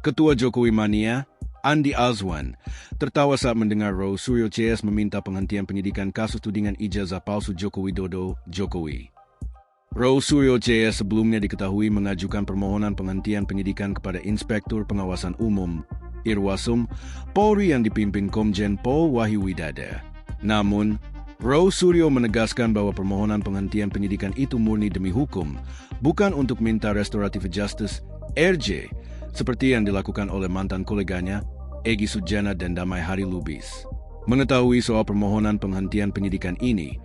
Ketua Jokowi Mania, Andi Azwan, tertawa saat mendengar Roy Suryo CS meminta penghentian penyidikan kasus tudingan ijazah palsu Joko Widodo, Jokowi. Roy Suryo CS sebelumnya diketahui mengajukan permohonan penghentian penyidikan kepada Inspektur Pengawasan Umum, Irwasum, Polri yang dipimpin Komjen Pol Wahyu Widada. Namun, Roy Suryo menegaskan bahwa permohonan penghentian penyidikan itu murni demi hukum, bukan untuk minta restoratif justice, RJ, seperti yang dilakukan oleh mantan koleganya, Egy Sujana dan Damai Hari Lubis. Mengetahui soal permohonan penghentian penyidikan ini,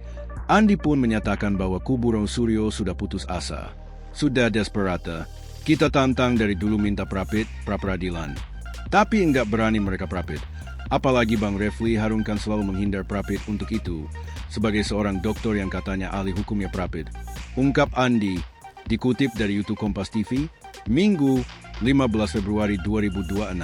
Andi pun menyatakan bahwa kubu Roy Suryo sudah putus asa. Sudah desperata, kita tantang dari dulu minta pra-peradilan. Tapi enggak berani mereka prapit. Apalagi Bang Refli Harun kan selalu menghindar prapit untuk itu, sebagai seorang doktor yang katanya ahli hukumnya prapit. Ungkap Andi, dikutip dari YouTube Kompas TV, Minggu 15 Februari 2026.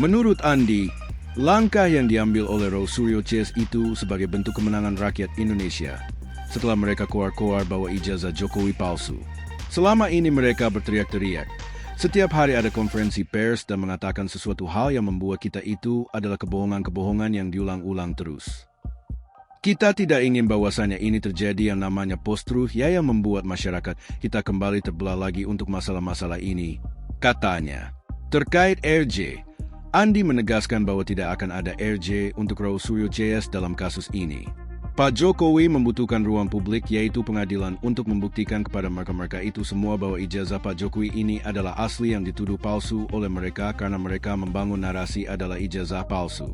Menurut Andi, langkah yang diambil oleh Roy Suryo CS itu sebagai bentuk kemenangan rakyat Indonesia setelah mereka koar-koar bahwa ijazah Jokowi palsu. Selama ini mereka berteriak-teriak. Setiap hari ada konferensi pers dan mengatakan sesuatu hal yang membuat kita itu adalah kebohongan-kebohongan yang diulang-ulang terus. Kita tidak ingin bahwasannya ini terjadi yang namanya post-truth yang membuat masyarakat kita kembali terbelah lagi untuk masalah-masalah ini, katanya. Terkait RJ, Andi menegaskan bahwa tidak akan ada RJ untuk Roy Suryo CS dalam kasus ini. Pak Jokowi membutuhkan ruang publik yaitu pengadilan untuk membuktikan kepada mereka-mereka itu semua bahwa ijazah Pak Jokowi ini adalah asli yang dituduh palsu oleh mereka karena mereka membangun narasi adalah ijazah palsu.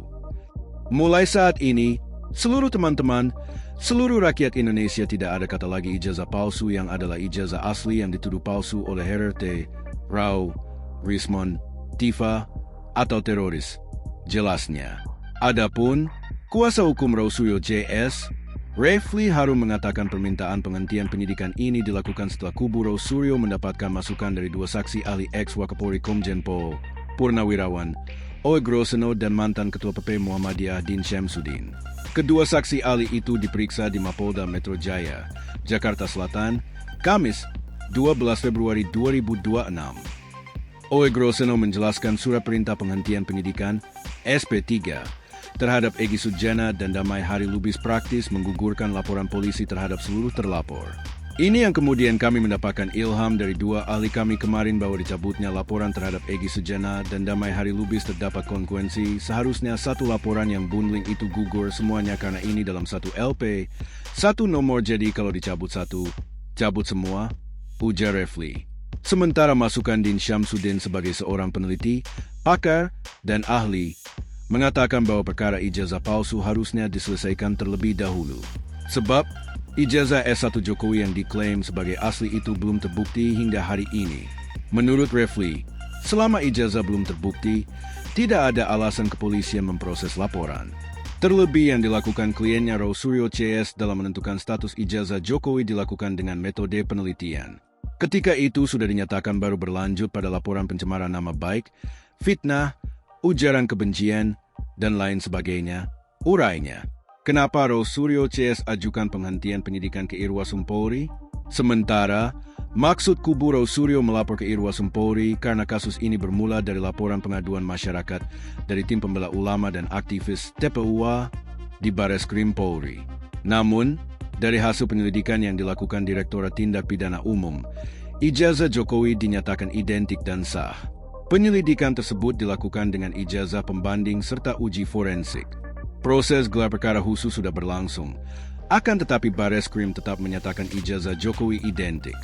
Mulai saat ini, seluruh teman-teman, seluruh rakyat Indonesia tidak ada kata lagi ijazah palsu yang adalah ijazah asli yang dituduh palsu oleh RRT, Rau, Rismon, Tifa, atau teroris. Jelasnya. Adapun, kuasa hukum Roy Suryo CS, Refli Harun mengatakan permintaan penghentian penyidikan ini dilakukan setelah kubu Roy Suryo mendapatkan masukan dari dua saksi ahli ex-Wakapolri Komjen Pol, Purnawirawan, Oeg Roseno dan mantan Ketua PP Muhammadiyah Din Syamsuddin. Kedua saksi ahli itu diperiksa di Mapolda Metro Jaya, Jakarta Selatan, Kamis, 12 Februari 2026. Oeg Roseno menjelaskan surat perintah penghentian penyidikan SP3 terhadap Egy Sujana dan Damai Hari Lubis praktis menggugurkan laporan polisi terhadap seluruh terlapor. Ini yang kemudian kami mendapatkan ilham dari dua ahli kami kemarin bahwa dicabutnya laporan terhadap Egy Sujana dan Damai Hari Lubis terdapat konsekuensi seharusnya satu laporan yang bundling itu gugur semuanya karena ini dalam satu LP, satu nomor jadi kalau dicabut satu, cabut semua, ujar Refli. Sementara masukan Din Syamsuddin sebagai seorang peneliti, pakar, dan ahli, mengatakan bahwa perkara ijazah palsu harusnya diselesaikan terlebih dahulu. Sebab, ijazah S1 Jokowi yang diklaim sebagai asli itu belum terbukti hingga hari ini. Menurut Refli, selama ijazah belum terbukti, tidak ada alasan kepolisian memproses laporan. Terlebih yang dilakukan kliennya Roy Suryo CS dalam menentukan status ijazah Jokowi dilakukan dengan metode penelitian. Ketika itu sudah dinyatakan baru berlanjut pada laporan pencemaran nama baik, fitnah, ujaran kebencian, dan lain sebagainya, urainya. Kenapa Roy Suryo CS ajukan penghentian penyidikan ke Irwasum Polri? Sementara, maksud kubu Roy Suryo melapor ke Irwasum Polri karena kasus ini bermula dari laporan pengaduan masyarakat dari tim pembela ulama dan aktivis TPUA di Bareskrim Polri. Namun, dari hasil penyelidikan yang dilakukan Direktorat Tindak Pidana Umum, ijazah Jokowi dinyatakan identik dan sah. Penyelidikan tersebut dilakukan dengan ijazah pembanding serta uji forensik. Proses gelar perkara khusus sudah berlangsung. Akan tetapi Bareskrim tetap menyatakan ijazah Jokowi identik.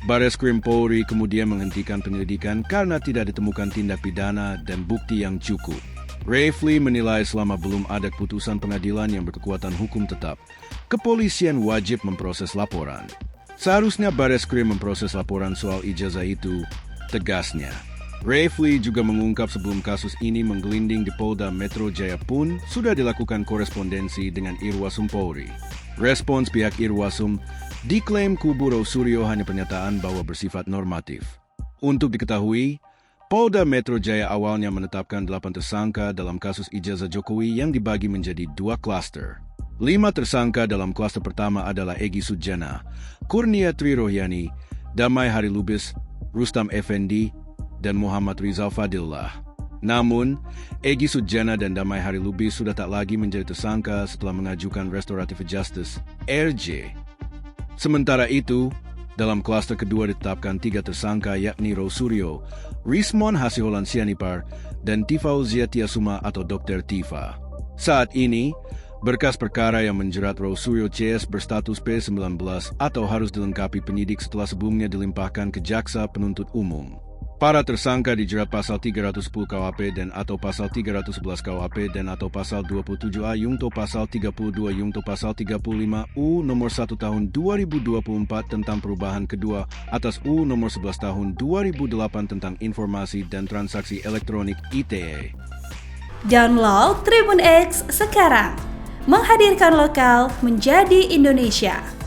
Bareskrim Polri kemudian menghentikan penyelidikan karena tidak ditemukan tindak pidana dan bukti yang cukup. Refli menilai selama belum ada keputusan pengadilan yang berkekuatan hukum tetap, kepolisian wajib memproses laporan. Seharusnya Bareskrim memproses laporan soal ijazah itu, tegasnya. Refli juga mengungkap sebelum kasus ini menggelinding di Polda Metro Jaya pun sudah dilakukan korespondensi dengan Irwasum Polri. Respons pihak Irwasum diklaim kubu Roy Suryo hanya pernyataan bahwa bersifat normatif. Untuk diketahui, Polda Metro Jaya awalnya menetapkan 8 tersangka dalam kasus ijazah Jokowi yang dibagi menjadi 2 klaster. 5 tersangka dalam klaster pertama adalah Egy Sujana, Kurnia Tri Rohyani, Damai Hari Lubis, Rustam Effendi, dan Muhammad Rizal Fadillah. Namun, Egy Sujana dan Damai Hari Lubis sudah tak lagi menjadi tersangka setelah mengajukan Restoratif Justice (RJ). Sementara itu, dalam klaster kedua ditetapkan 3 tersangka yakni Rosuryo, Rismon Hasiholan Sianipar, dan Tifauzia Tiasuma atau Dr. Tifa. Saat ini, berkas perkara yang menjerat Rosuryo CS berstatus P19 atau harus dilengkapi penyidik setelah sebelumnya dilimpahkan ke Jaksa Penuntut Umum. Para tersangka dijerat pasal 310 KUHP dan atau pasal 311 KUHP dan atau pasal 27A Yungto pasal 32 Yungto pasal 35 U nomor 1 tahun 2024 tentang perubahan kedua atas U nomor 11 tahun 2008 tentang informasi dan transaksi elektronik ITE. Download Tribun X sekarang, menghadirkan lokal menjadi Indonesia.